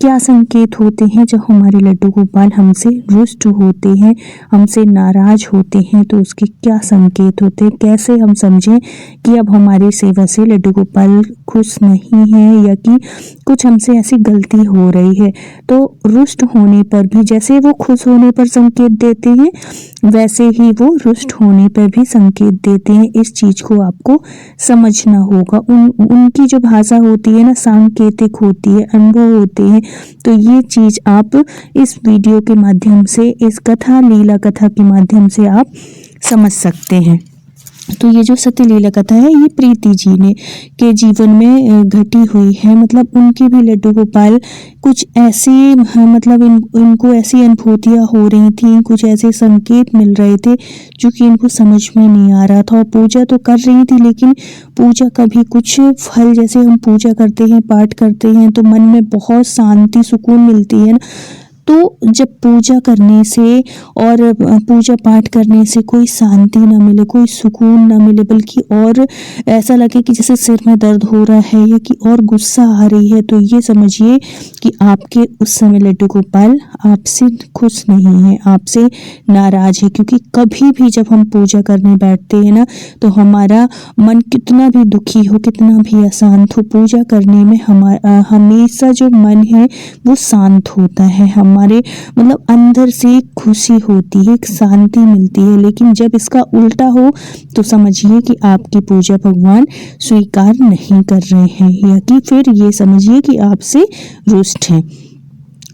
क्या संकेत होते हैं जब हमारे लड्डू गोपाल हमसे रुष्ट होते हैं, हमसे नाराज होते हैं, तो उसके क्या संकेत होते हैं, कैसे हम समझें कि अब हमारी सेवा से लड्डू गोपाल खुश नहीं है या कि कुछ हमसे ऐसी गलती हो रही है। तो रुष्ट होने पर भी जैसे वो खुश होने पर संकेत देते हैं, वैसे ही वो रुष्ट होने पर भी संकेत देते हैं। इस चीज को आपको समझना होगा। उनकी जो भाषा होती है ना, सांकेतिक होती है, अनुभव होते हैं। तो ये चीज आप इस वीडियो के माध्यम से, इस कथा लीला कथा के माध्यम से आप समझ सकते हैं। तो ये जो सत्य लीला कथा है, ये प्रीति जी ने के जीवन में घटी हुई है। मतलब उनके भी लड्डू गोपाल कुछ ऐसे, मतलब इनको ऐसी अनुभूतियाँ हो रही थी, कुछ ऐसे संकेत मिल रहे थे जो कि इनको समझ में नहीं आ रहा था। और पूजा तो कर रही थी, लेकिन पूजा का भी कुछ फल, जैसे हम पूजा करते हैं, पाठ करते हैं, तो मन में बहुत शांति, सुकून मिलती है ना। तो जब पूजा करने से और पूजा पाठ करने से कोई शांति ना मिले, कोई सुकून ना मिले, बल्कि और ऐसा लगे कि जैसे सिर में दर्द हो रहा है या कि और गुस्सा आ रही है, तो ये समझिए कि आपके उस समय लड्डू गोपाल आपसे खुश नहीं है, आपसे नाराज है। क्योंकि कभी भी जब हम पूजा करने बैठते हैं ना, तो हमारा मन कितना भी दुखी हो, कितना भी अशांत हो, पूजा करने में हमारा हमेशा जो मन है वो शांत होता है। हमारे मतलब अंदर से खुशी होती है, एक शांति मिलती है। लेकिन जब इसका उल्टा हो तो समझिए कि आपकी पूजा भगवान स्वीकार नहीं कर रहे हैं, या कि फिर ये समझिए कि आपसे रुष्ट हैं।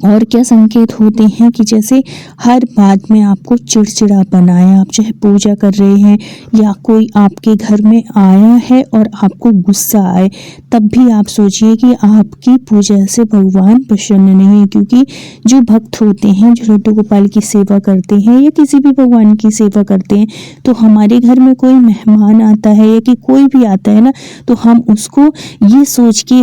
और क्या संकेत होते हैं कि जैसे हर बात में आपको चिड़चिड़ा बनाया, आप चाहे पूजा कर रहे हैं या कोई आपके घर में आया है और आपको गुस्सा आए, तब भी आप सोचिए कि आपकी पूजा से भगवान प्रसन्न नहीं है। क्योंकि जो भक्त होते हैं, जो लड्डू गोपाल की सेवा करते हैं या किसी भी भगवान की सेवा करते हैं, तो हमारे घर में कोई मेहमान आता है या कि कोई भी आता है ना, तो हम उसको ये सोच के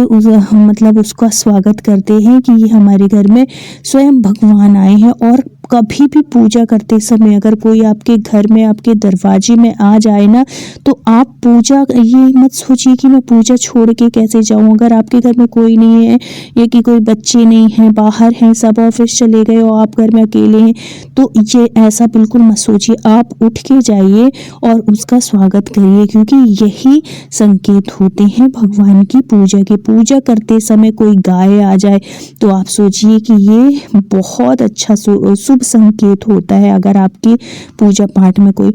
मतलब उसका स्वागत करते हैं कि ये हमारे घर में स्वयं भगवान आए हैं। और कभी भी पूजा करते समय अगर कोई आपके घर में, आपके दरवाजे में आ जाए ना, तो आप पूजा, ये मत सोचिए कि मैं पूजा छोड़ के कैसे जाऊं। अगर आपके घर में कोई नहीं है या कि कोई बच्चे नहीं हैं, बाहर हैं, सब ऑफिस चले गए और आप घर में अकेले हैं, तो ये ऐसा बिल्कुल मत सोचिए। आप उठ के जाइए और उसका स्वागत करिए, क्योंकि यही संकेत होते हैं भगवान की पूजा के। पूजा करते समय कोई गाय आ जाए तो आप सोचिए कि ये बहुत अच्छा शुभ संकेत होता है। अगर आपकी पूजा पाठ में कोई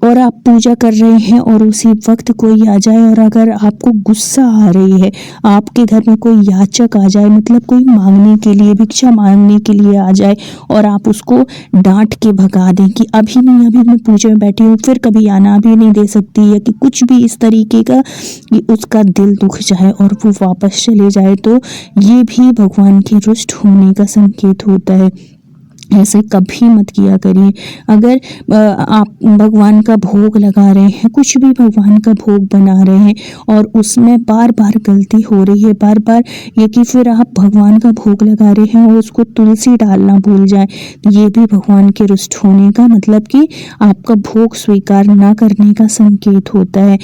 और आप पूजा कर रहे हैं और उसी वक्त कोई आ जाए और अगर आपको गुस्सा आ रही है, आपके घर में कोई याचक आ जाए, मतलब कोई मांगने के लिए, भिक्षा मांगने के लिए आ जाए और आप उसको डांट के भगा दें कि अभी नहीं, अभी मैं पूजा में बैठी हूँ, फिर कभी आना, अभी नहीं दे सकती, या कि कुछ भी इस तरीके का, कि उसका दिल दुख जाए और वो वापस चले जाए, तो ये भी भगवान के रुष्ट होने का संकेत होता है। ऐसे कभी मत किया करिए। अगर आप भगवान का भोग लगा रहे हैं, कुछ भी भगवान का भोग बना रहे हैं और उसमें बार बार गलती हो रही है, बार बार ये कि फिर आप भगवान का भोग लगा रहे हैं और उसको तुलसी डालना भूल जाए, तो ये भी भगवान के रुष्ट होने का, मतलब कि आपका भोग स्वीकार ना करने का संकेत होता है।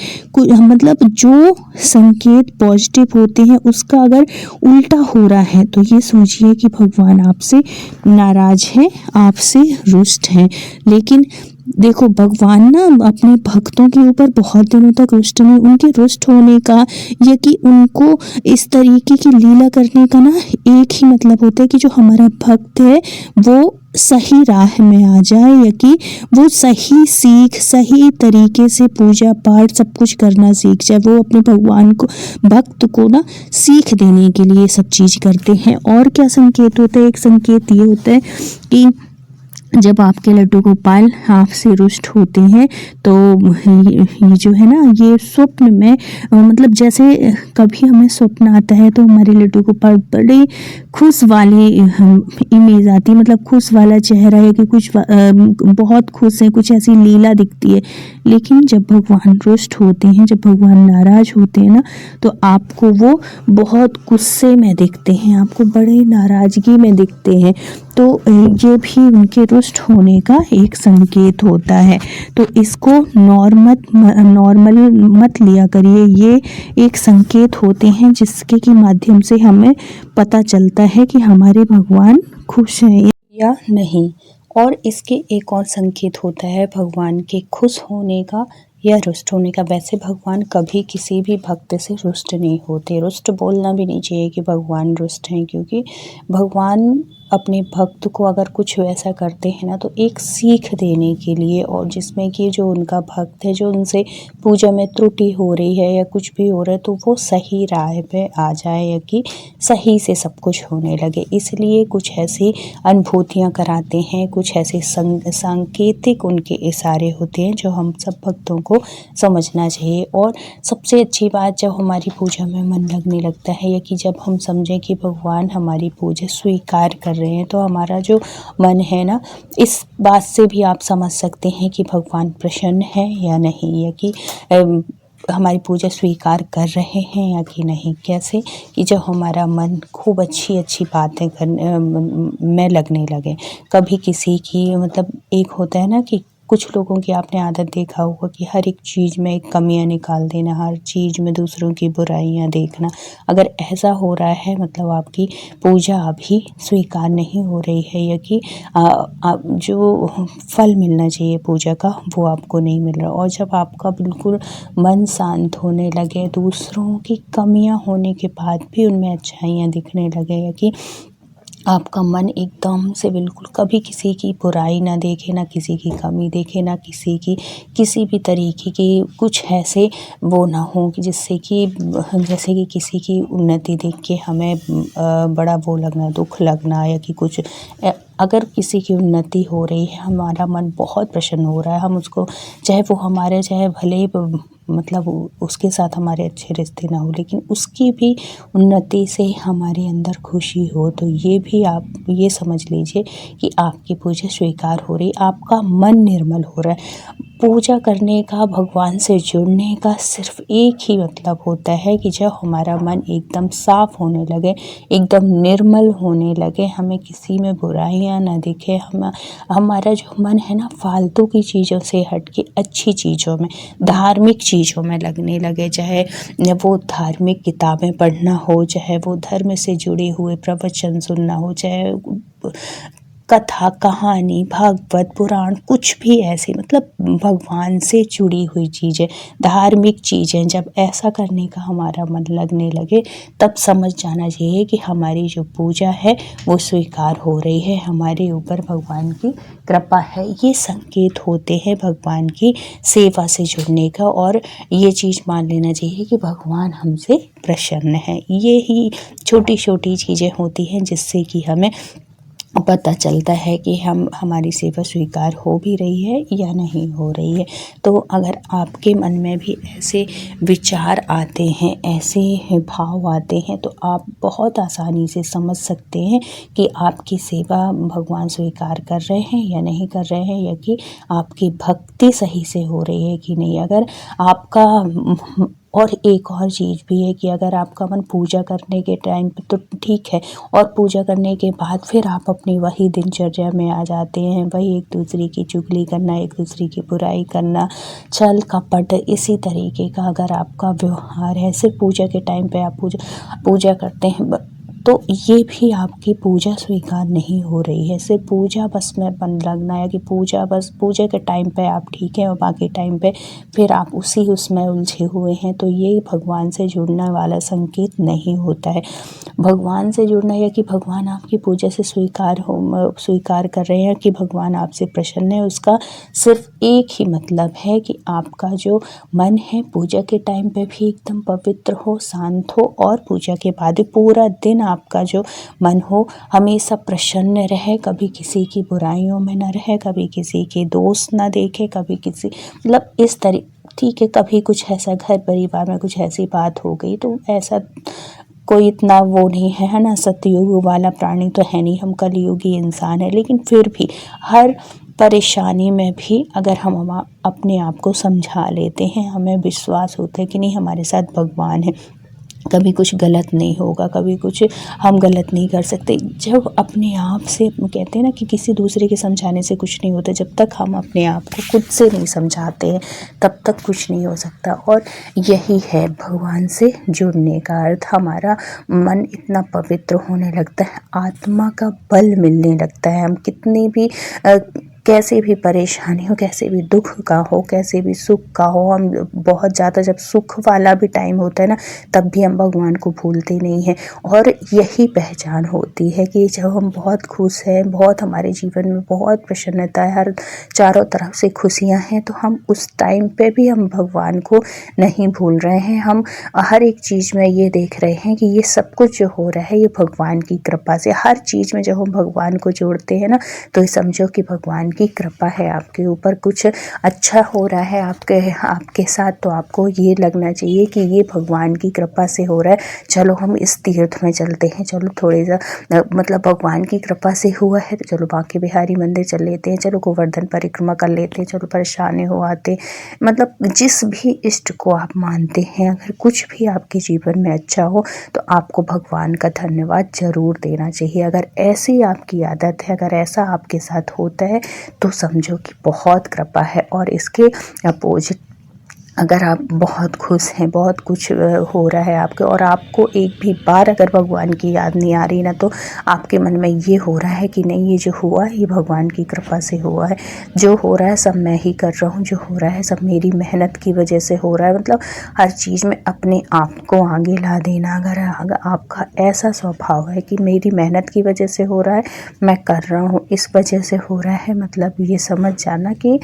मतलब जो संकेत पॉजिटिव होते हैं, उसका अगर उल्टा हो रहा है तो ये सोचिए कि भगवान आपसे नाराज है, आपसे रुष्ट हैं। लेकिन देखो, भगवान ना अपने भक्तों के ऊपर बहुत दिनों तक रुष्ट नहीं, उनके रुष्ट होने का या कि उनको इस तरीके की लीला करने का ना एक ही मतलब होता है कि जो हमारा भक्त है वो सही राह में आ जाए, या कि वो सही सीख, सही तरीके से पूजा पाठ सब कुछ करना सीख जाए। वो अपने भगवान को, भक्त को ना सीख देने के लिए सब चीज़ करते हैं। और क्या संकेत होता है? एक संकेत ये होता है कि जब आपके लड्डू गोपाल आपसे रुष्ट होते हैं तो ये जो है ना, ये स्वप्न में, मतलब जैसे कभी हमें स्वप्न आता है तो हमारे लड्डू गोपाल बड़े खुश वाली इमेज आती है, मतलब खुश वाला चेहरा है कि कुछ बहुत खुश है, कुछ ऐसी लीला दिखती है। लेकिन जब भगवान रुष्ट होते हैं, जब भगवान नाराज होते हैं ना, तो आपको वो बहुत गुस्से में दिखते हैं, आपको बड़े नाराजगी में दिखते हैं। तो ये भी उनके रुष्ट होने का एक संकेत होता है। तो इसको नॉर्मल मत लिया करिए, ये एक संकेत होते हैं जिसके की माध्यम से हमें पता चलता है कि हमारे भगवान खुश हैं या नहीं। और इसके एक और संकेत होता है भगवान के खुश होने का या रुष्ट होने का। वैसे भगवान कभी किसी भी भक्त से रुष्ट नहीं होते, रुष्ट बोलना भी नहीं चाहिए कि भगवान रुष्ट हैं, क्योंकि भगवान अपने भक्त को अगर कुछ वैसा करते हैं ना तो एक सीख देने के लिए, और जिसमें कि जो उनका भक्त है, जो उनसे पूजा में त्रुटि हो रही है या कुछ भी हो रहा है, तो वो सही राह पे आ जाए या कि सही से सब कुछ होने लगे। इसलिए कुछ ऐसी अनुभूतियाँ कराते हैं, कुछ ऐसे सांकेतिक उनके इशारे होते हैं जो हम सब भक्तों को समझना चाहिए। और सबसे अच्छी बात, जब हमारी पूजा में मन लगने लगता है या कि जब हम समझें कि भगवान हमारी पूजा स्वीकार कर रहे हैं, तो हमारा जो मन है ना, इस बात से भी आप समझ सकते हैं कि भगवान प्रसन्न है या नहीं, या कि हमारी पूजा स्वीकार कर रहे हैं या कि नहीं। कैसे कि जब हमारा मन खूब अच्छी अच्छी बातें करने में लगने लगे, कभी किसी की मतलब एक होता है ना कि कुछ लोगों की आपने आदत देखा होगा कि हर एक चीज़ में एक कमियां निकाल देना, हर चीज़ में दूसरों की बुराइयां देखना। अगर ऐसा हो रहा है मतलब आपकी पूजा अभी स्वीकार नहीं हो रही है, या कि जो फल मिलना चाहिए पूजा का वो आपको नहीं मिल रहा। और जब आपका बिल्कुल मन शांत होने लगे, दूसरों की कमियां होने के बाद भी उनमें अच्छाइयाँ दिखने लगे, या कि आपका मन एकदम से बिल्कुल कभी किसी की बुराई ना देखे, ना किसी की कमी देखे, ना किसी भी तरीके की कुछ ऐसे वो ना हो कि जिससे कि जैसे कि किसी की उन्नति देख के हमें बड़ा वो लगना, दुख लगना, या कि कुछ अगर किसी की उन्नति हो रही है, हमारा मन बहुत प्रसन्न हो रहा है, हम उसको चाहे वो हमारे चाहे भले मतलब उसके साथ हमारे अच्छे रिश्ते ना हो, लेकिन उसकी भी उन्नति से हमारे अंदर खुशी हो, तो ये भी आप ये समझ लीजिए कि आपकी पूजा स्वीकार हो रही, आपका मन निर्मल हो रहा है। पूजा करने का, भगवान से जुड़ने का सिर्फ एक ही मतलब होता है कि जब हमारा मन एकदम साफ होने लगे, एकदम निर्मल होने लगे, हमें किसी में बुराइयां ना दिखे, हमारा जो मन है ना फालतू की चीज़ों से हट के अच्छी चीज़ों में, धार्मिक चीज़ों में लगने लगे। चाहे वो धार्मिक किताबें पढ़ना हो, चाहे वो धर्म से जुड़े हुए प्रवचन सुनना हो, चाहे कथा, कहानी, भागवत, पुराण, कुछ भी ऐसे मतलब भगवान से जुड़ी हुई चीज़ें, धार्मिक चीज़ें, जब ऐसा करने का हमारा मन लगने लगे, तब समझ जाना चाहिए कि हमारी जो पूजा है वो स्वीकार हो रही है, हमारे ऊपर भगवान की कृपा है। ये संकेत होते हैं भगवान की सेवा से जुड़ने का, और ये चीज़ मान लेना चाहिए कि भगवान हमसे प्रसन्न है। ये ही छोटी छोटी चीज़ें होती हैं जिससे कि हमें पता चलता है कि हमारी सेवा स्वीकार हो भी रही है या नहीं हो रही है। तो अगर आपके मन में भी ऐसे विचार आते हैं, ऐसे भाव आते हैं, तो आप बहुत आसानी से समझ सकते हैं कि आपकी सेवा भगवान स्वीकार कर रहे हैं या नहीं कर रहे हैं, या कि आपकी भक्ति सही से हो रही है कि नहीं। अगर आपका और एक और चीज़ भी है कि अगर आपका मन पूजा करने के टाइम पे तो ठीक है, और पूजा करने के बाद फिर आप अपनी वही दिनचर्या में आ जाते हैं, वही एक दूसरे की चुगली करना, एक दूसरे की बुराई करना, छल कपट, इसी तरीके का अगर आपका व्यवहार है, सिर्फ पूजा के टाइम पे आप पूजा करते हैं, तो ये भी आपकी पूजा स्वीकार नहीं हो रही है। सिर्फ पूजा बस में मन लगना है कि पूजा के टाइम पे आप ठीक हैं और बाकी टाइम पे फिर आप उसमें उलझे हुए हैं, तो ये भगवान से जुड़ने वाला संकेत नहीं होता है। भगवान से जुड़ना या कि भगवान आपकी पूजा से स्वीकार कर रहे हैं कि भगवान आपसे प्रसन्न है, उसका सिर्फ एक ही मतलब है कि आपका जो मन है पूजा के टाइम पे भी एकदम पवित्र हो, शांत हो, और पूजा के बाद पूरा दिन आपका जो मन हो हमेशा प्रसन्न रहे, कभी किसी की बुराइयों में न रहे, कभी किसी के दोष न देखे, कभी किसी मतलब इस ठीक है, कभी कुछ ऐसा घर परिवार में कुछ ऐसी बात हो गई तो ऐसा कोई इतना वो नहीं है ना, सतयुग वाला प्राणी तो है नहीं, हम कलयुगी इंसान है, लेकिन फिर भी हर परेशानी में भी अगर हम अपने आप को समझा लेते हैं, हमें विश्वास होता है कि नहीं हमारे साथ भगवान है, कभी कुछ गलत नहीं होगा, कभी कुछ हम गलत नहीं कर सकते। जब अपने आप से कहते हैं ना कि किसी दूसरे के समझाने से कुछ नहीं होता, जब तक हम अपने आप को खुद से नहीं समझाते हैं तब तक कुछ नहीं हो सकता। और यही है भगवान से जुड़ने का अर्थ। हमारा मन इतना पवित्र होने लगता है, आत्मा का बल मिलने लगता है। हम कितने भी कैसे भी परेशानी हो, कैसे भी दुख का हो, कैसे भी सुख का हो, हम बहुत ज़्यादा जब सुख वाला भी टाइम होता है ना, तब भी हम भगवान को भूलते नहीं हैं। और यही पहचान होती है कि जब हम बहुत खुश हैं, बहुत हमारे जीवन में बहुत प्रसन्नता है, हर चारों तरफ से खुशियां हैं, तो हम उस टाइम पे भी हम भगवान को नहीं भूल रहे हैं। हम हर एक चीज़ में ये देख रहे हैं कि ये सब कुछ जो हो रहा है ये भगवान की कृपा से। हर चीज़ में जब हम भगवान को जोड़ते हैं ना, तो समझो कि भगवान की कृपा है आपके ऊपर। कुछ अच्छा हो रहा है आपके साथ, तो आपको ये लगना चाहिए कि ये भगवान की कृपा से हो रहा है। चलो हम इस तीर्थ में चलते हैं, चलो थोड़े सा मतलब भगवान की कृपा से हुआ है तो चलो बांके बिहारी मंदिर चल लेते हैं, चलो गोवर्धन परिक्रमा कर लेते हैं, चलो परेशानी हो आते। मतलब जिस भी इष्ट को आप मानते हैं, अगर कुछ भी आपके जीवन में अच्छा हो तो आपको भगवान का धन्यवाद ज़रूर देना चाहिए। अगर ऐसी आपकी आदत है, अगर ऐसा आपके साथ होता है तो समझो कि बहुत कृपा है। और इसके अपोजिट अगर आप बहुत खुश हैं, बहुत कुछ हो रहा है आपके, और आपको एक भी बार अगर भगवान की याद नहीं आ रही ना, तो आपके मन में ये हो रहा है कि नहीं, ये जो हुआ है ये भगवान की कृपा से हुआ है, जो हो रहा है सब मैं ही कर रहा हूँ, जो हो रहा है सब मेरी मेहनत की वजह से हो रहा है। मतलब हर चीज़ में अपने आप को आगे ला देना। अगर आपका ऐसा स्वभाव है कि मेरी मेहनत की वजह से हो रहा है, मैं कर रहा हूँ, इस वजह से हो रहा है, मतलब ये समझ जाना कि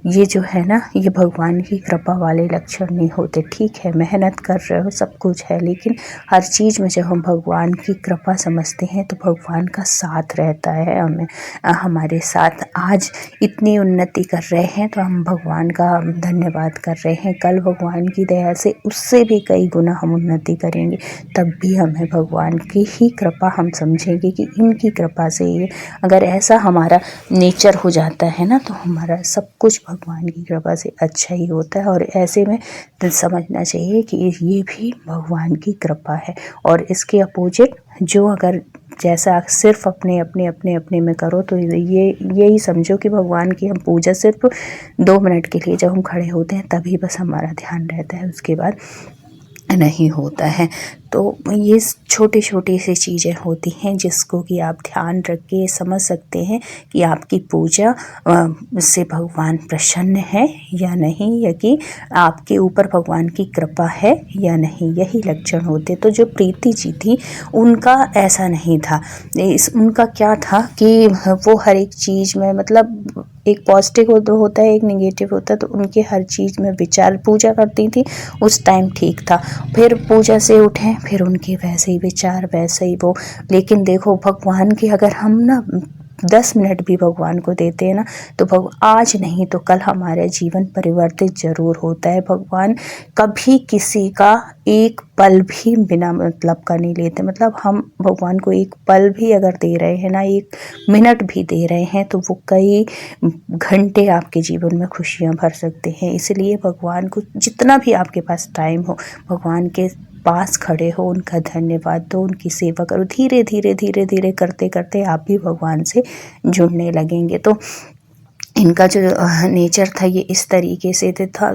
ये जो है ना, ये भगवान की कृपा वाले लक्षण नहीं होते। ठीक है, मेहनत कर रहे हो, सब कुछ है, लेकिन हर चीज़ में जब हम भगवान की कृपा समझते हैं तो भगवान का साथ रहता है हमारे साथ। आज इतनी उन्नति कर रहे हैं तो हम भगवान का धन्यवाद कर रहे हैं, कल भगवान की दया से उससे भी कई गुना हम उन्नति करेंगे, तब भी हमें भगवान की ही कृपा हम समझेंगे कि इनकी कृपा से ये। अगर ऐसा हमारा नेचर हो जाता है ना, तो हमारा सब कुछ भगवान की कृपा से अच्छा ही होता है। और ऐसे में तो समझना चाहिए कि ये भी भगवान की कृपा है। और इसके अपोजिट जो अगर जैसा सिर्फ अपने में करो, तो यही समझो कि भगवान की हम पूजा सिर्फ 2 मिनट के लिए जब हम खड़े होते हैं तभी बस हमारा ध्यान रहता है, उसके बाद नहीं होता है। तो ये छोटी छोटी सी चीज़ें होती हैं जिसको कि आप ध्यान रख के समझ सकते हैं कि आपकी पूजा से भगवान प्रसन्न है या नहीं, या कि आपके ऊपर भगवान की कृपा है या नहीं, यही लक्षण होते। तो जो प्रीति जी थी उनका ऐसा नहीं था। उनका क्या था कि वो हर एक चीज़ में, मतलब एक पॉजिटिव होता है, एक नेगेटिव होता है, तो उनके हर चीज़ में विचार, पूजा करती थी उस टाइम ठीक था, फिर पूजा से उठे फिर उनके वैसे ही विचार, वैसे ही वो। लेकिन देखो भगवान की अगर हम ना 10 मिनट भी भगवान को देते हैं ना, तो आज नहीं तो कल हमारा जीवन परिवर्तित ज़रूर होता है। भगवान कभी किसी का एक पल भी बिना मतलब का नहीं लेते। मतलब हम भगवान को एक पल भी अगर दे रहे हैं ना, एक मिनट भी दे रहे हैं, तो वो कई घंटे आपके जीवन में खुशियाँ भर सकते हैं। इसलिए भगवान को जितना भी आपके पास टाइम हो, भगवान के पास खड़े हो, उनका धन्यवाद दो, उनकी सेवा करो। धीरे धीरे करते करते आप भी भगवान से जुड़ने लगेंगे। तो इनका जो नेचर था ये इस तरीके से था।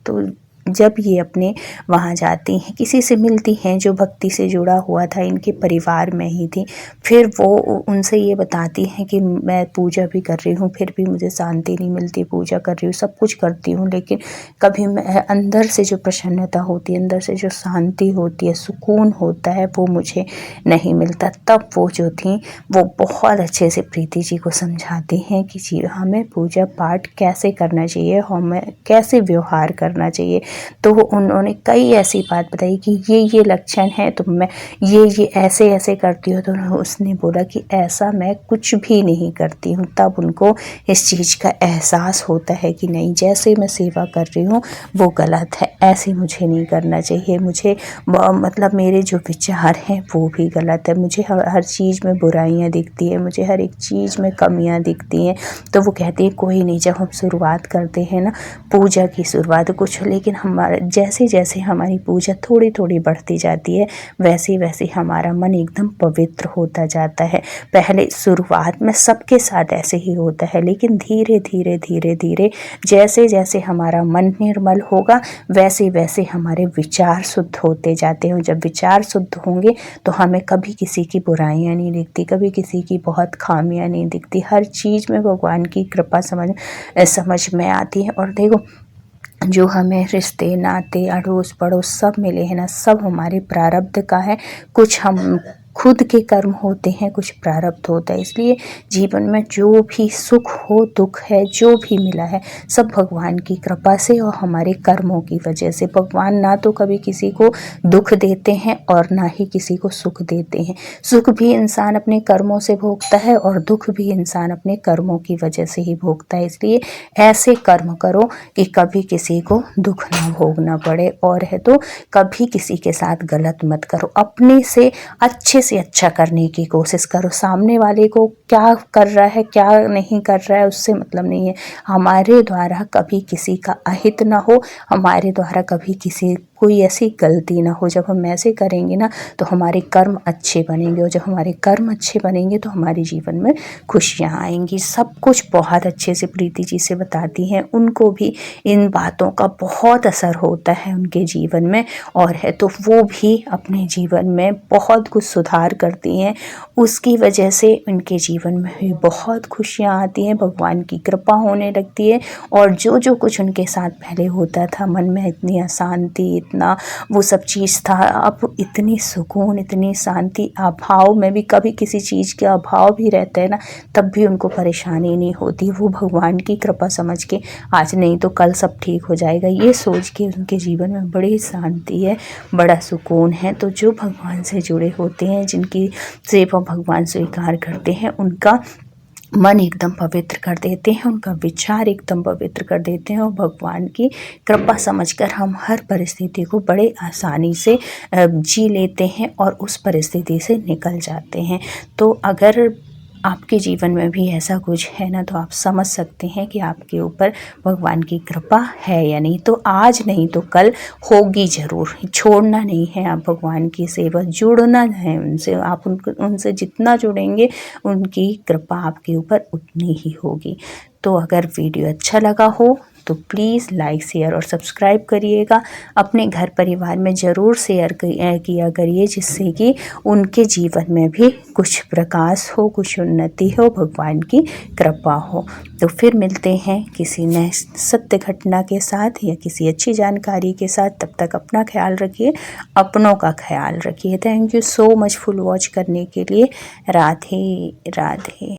तो जब ये अपने वहाँ जाती हैं, किसी से मिलती हैं जो भक्ति से जुड़ा हुआ था, इनके परिवार में ही थी, फिर वो उनसे ये बताती हैं कि मैं पूजा भी कर रही हूँ फिर भी मुझे शांति नहीं मिलती, पूजा कर रही हूँ, सब कुछ करती हूँ, लेकिन कभी मैं अंदर से जो प्रसन्नता होती है, अंदर से जो शांति होती है, सुकून होता है, वो मुझे नहीं मिलता। तब वो जो थी वो बहुत अच्छे से प्रीति जी को समझाती हैं कि जी हमें पूजा पाठ कैसे करना चाहिए, हमें कैसे व्यवहार करना चाहिए। तो उन्होंने कई ऐसी बात बताई कि ये लक्षण है, तो मैं ये ऐसे ऐसे करती हूँ। तो उसने बोला कि ऐसा मैं कुछ भी नहीं करती हूँ। तब उनको इस चीज़ का एहसास होता है कि नहीं, जैसे मैं सेवा कर रही हूँ वो गलत है, ऐसे मुझे नहीं करना चाहिए, मुझे मतलब मेरे जो विचार हैं वो भी गलत है, मुझे हर चीज़ में बुराइयाँ दिखती है, मुझे हर एक चीज़ में कमियाँ दिखती हैं। तो वो कहती है कोई नहीं, जब हम शुरुआत करते हैं ना पूजा की शुरुआत कुछ, लेकिन हमारा जैसे जैसे हमारी पूजा थोड़ी थोड़ी बढ़ती जाती है वैसे वैसे हमारा मन एकदम पवित्र होता जाता है। पहले शुरुआत में सबके साथ ऐसे ही होता है, लेकिन धीरे धीरे धीरे धीरे जैसे जैसे हमारा मन निर्मल होगा वैसे वैसे हमारे विचार शुद्ध होते जाते हैं। जब विचार शुद्ध होंगे तो हमें कभी किसी की बुराइयां नहीं दिखती, कभी किसी की बहुत खामियां नहीं दिखती। हर चीज़ में भगवान की कृपा समझ में आती है। और देखो, जो हमें रिश्ते नाते अड़ोस पड़ोस सब मिले हैं ना, सब हमारे प्रारब्ध का है। कुछ हम खुद के कर्म होते हैं, कुछ प्रारब्ध होता है। इसलिए जीवन में जो भी सुख हो दुख है जो भी मिला है सब भगवान की कृपा से और हमारे कर्मों की वजह से। भगवान ना तो कभी किसी को दुख देते हैं और ना ही किसी को सुख देते हैं। सुख भी इंसान अपने कर्मों से भोगता है और दुख भी इंसान अपने कर्मों की वजह से ही भोगता है। इसलिए ऐसे कर्म करो कि कभी किसी को दुख ना भोगना पड़े, और है तो कभी किसी के साथ गलत मत करो। अपने से अच्छा करने की कोशिश करो। सामने वाले को क्या कर रहा है क्या नहीं कर रहा है उससे मतलब नहीं है। हमारे द्वारा कभी किसी का अहित ना हो, हमारे द्वारा कभी किसी कोई ऐसी गलती ना हो। जब हम ऐसे करेंगे ना तो हमारे कर्म अच्छे बनेंगे, और जब हमारे कर्म अच्छे बनेंगे तो हमारे जीवन में खुशियाँ आएंगी। सब कुछ बहुत अच्छे से प्रीति जी से बताती हैं, उनको भी इन बातों का बहुत असर होता है उनके जीवन में, और है तो वो भी अपने जीवन में बहुत कुछ सुधार करती हैं। उसकी वजह से उनके जीवन में भी बहुत खुशियाँ आती हैं, भगवान की कृपा होने लगती है। और जो जो कुछ उनके साथ पहले होता था, मन में इतनी अशांति, इतना वो सब चीज़ था, अब इतनी सुकून, इतनी शांति। अभाव में भी कभी किसी चीज़ के अभाव भी रहते हैं ना, तब भी उनको परेशानी नहीं होती। वो भगवान की कृपा समझ के आज नहीं तो कल सब ठीक हो जाएगा ये सोच के उनके जीवन में बड़ी शांति है, बड़ा सुकून है। तो जो भगवान से जुड़े होते हैं, जिनकी सेवा भगवान स्वीकार करते हैं, उनका मन एकदम पवित्र कर देते हैं, उनका विचार एकदम पवित्र कर देते हैं, और भगवान की कृपा समझकर हम हर परिस्थिति को बड़े आसानी से जी लेते हैं और उस परिस्थिति से निकल जाते हैं। तो अगर आपके जीवन में भी ऐसा कुछ है ना, तो आप समझ सकते हैं कि आपके ऊपर भगवान की कृपा है या नहीं। तो आज नहीं तो कल होगी ज़रूर। छोड़ना नहीं है आप भगवान की सेवा, जुड़ना है उनसे। आप उनसे जितना जुड़ेंगे उनकी कृपा आपके ऊपर उतनी ही होगी। तो अगर वीडियो अच्छा लगा हो तो प्लीज़ लाइक शेयर और सब्सक्राइब करिएगा। अपने घर परिवार में ज़रूर शेयर किया करिए, जिससे कि उनके जीवन में भी कुछ प्रकाश हो, कुछ उन्नति हो, भगवान की कृपा हो। तो फिर मिलते हैं किसी नए सत्य घटना के साथ या किसी अच्छी जानकारी के साथ। तब तक अपना ख्याल रखिए, अपनों का ख्याल रखिए। Thank you so much full watch करने के लिए। राधे राधे।